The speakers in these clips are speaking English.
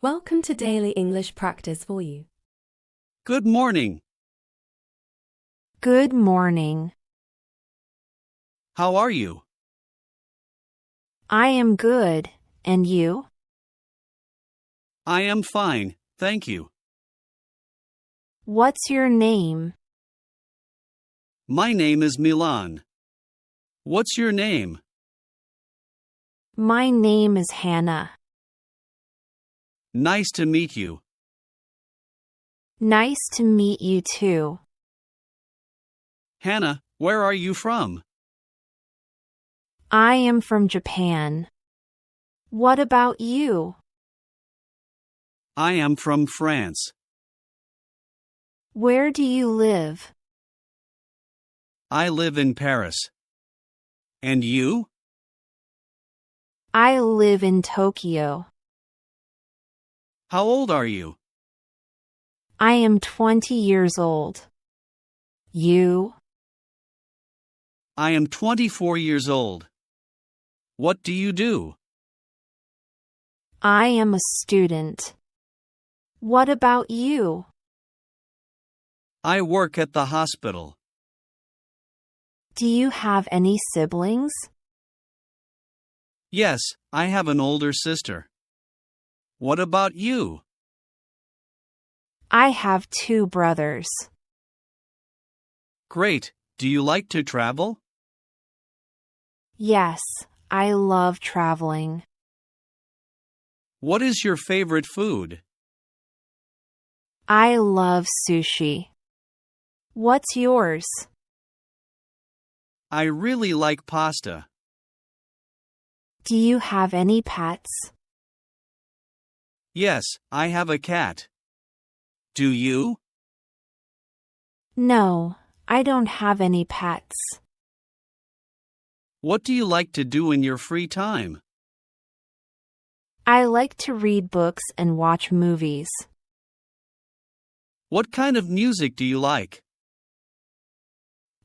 Welcome to Daily English Practice for You. Good morning. Good morning. How are you? I am good, and you? I am fine, thank you. What's your name? My name is Milan. What's your name? My name is Hannah. Nice to meet you. Nice to meet you too. Hannah, where are you from? I am from Japan. What about you? I am from France. Where do you live? I live in Paris. And you? I live in Tokyo. How old are you? I am 20 years old. You? I am 24 years old. What do you do? I am a student. What about you? I work at the hospital. Do you have any siblings? Yes, I have an older sister. What about you? I have 2 brothers. Great. Do you like to travel? Yes, I love traveling. What is your favorite food? I love sushi. What's yours? I really like pasta. Do you have any pets? Yes, I have a cat. Do you? No, I don't have any pets. What do you like to do in your free time? I like to read books and watch movies. What kind of music do you like?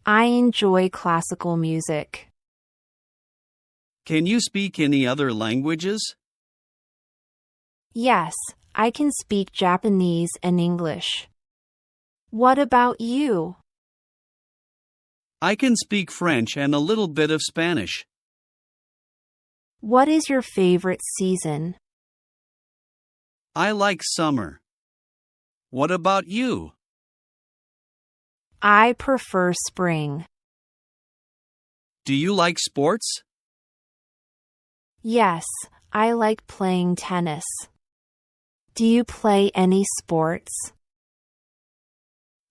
I enjoy classical music. Can you speak any other languages? Yes, I can speak Japanese and English. What about you? I can speak French and a little bit of Spanish. What is your favorite season? I like summer. What about you? I prefer spring. Do you like sports? Yes, I like playing tennis. Do you play any sports?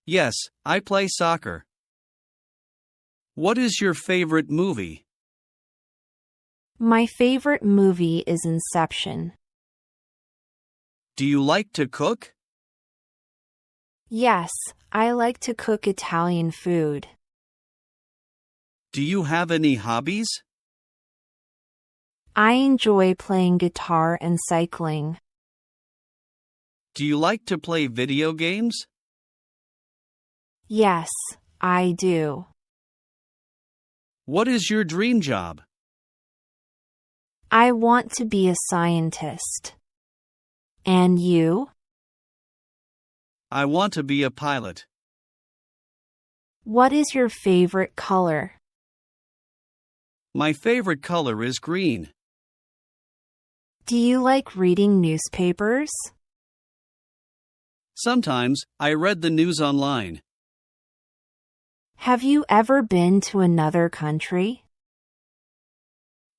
Yes, I play soccer. What is your favorite movie? My favorite movie is Inception. Do you like to cook? Yes, I like to cook Italian food. Do you have any hobbies? I enjoy playing guitar and cycling. Do you like to play video games? Yes, I do. What is your dream job? I want to be a scientist. And you? I want to be a pilot. What is your favorite color? My favorite color is green. Do you like reading newspapers? Sometimes I read the news online. Have you ever been to another country?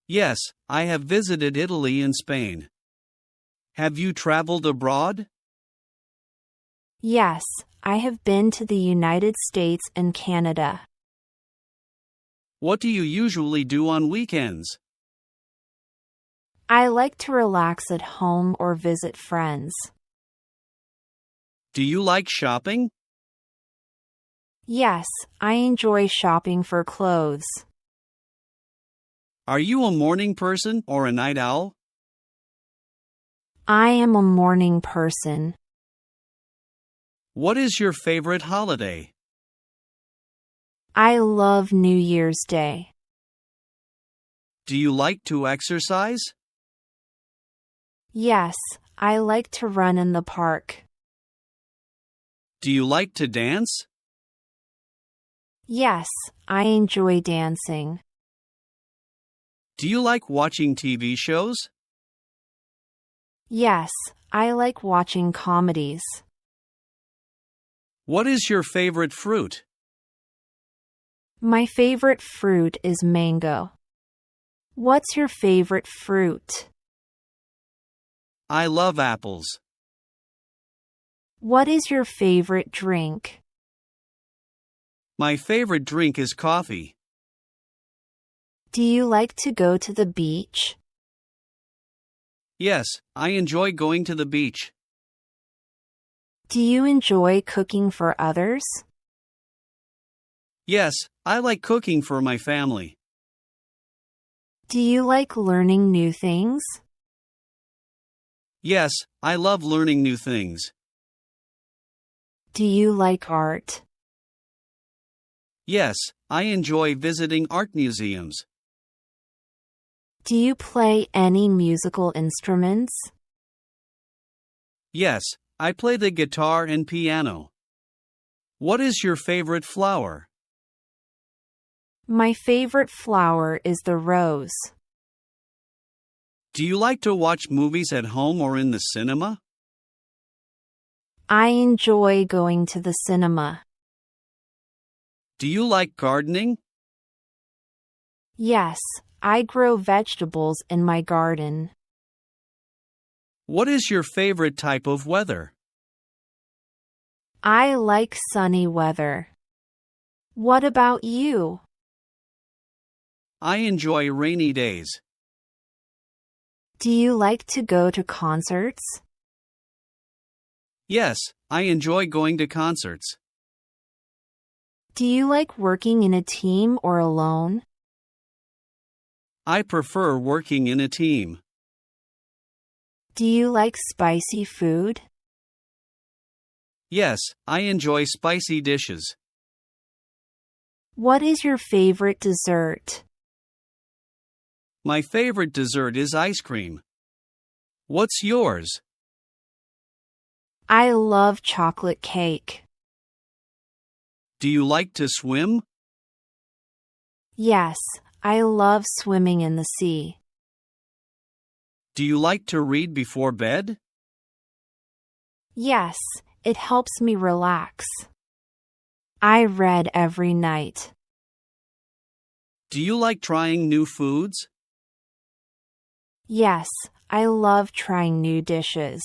Yes, I have visited Italy and Spain. Have you traveled abroad? Yes, I have been to the United States and Canada. What do you usually do on weekends? I like to relax at home or visit friends. Do you like shopping? Yes, I enjoy shopping for clothes. Are you a morning person or a night owl? I am a morning person. What is your favorite holiday? I love New Year's Day. Do you like to exercise? Yes, I like to run in the park. Do you like to dance? Yes, I enjoy dancing. Do you like watching TV shows? Yes, I like watching comedies. What is your favorite fruit? My favorite fruit is mango. What's your favorite fruit? I love apples. What is your favorite drink? My favorite drink is coffee. Do you like to go to the beach? Yes, I enjoy going to the beach. Do you enjoy cooking for others? Yes, I like cooking for my family. Do you like learning new things? Yes, I love learning new things. Do you like art? Yes, I enjoy visiting art museums. Do you play any musical instruments? Yes, I play the guitar and piano. What is your favorite flower? My favorite flower is the rose. Do you like to watch movies at home or in the cinema? I enjoy going to the cinema. Do you like gardening? Yes, I grow vegetables in my garden. What is your favorite type of weather? I like sunny weather. What about you? I enjoy rainy days. Do you like to go to concerts? Yes, I enjoy going to concerts. Do you like working in a team or alone? I prefer working in a team. Do you like spicy food? Yes, I enjoy spicy dishes. What is your favorite dessert? My favorite dessert is ice cream. What's yours? I love chocolate cake. Do you like to swim? Yes, I love swimming in the sea. Do you like to read before bed? Yes, it helps me relax. I read every night. Do you like trying new foods? Yes, I love trying new dishes.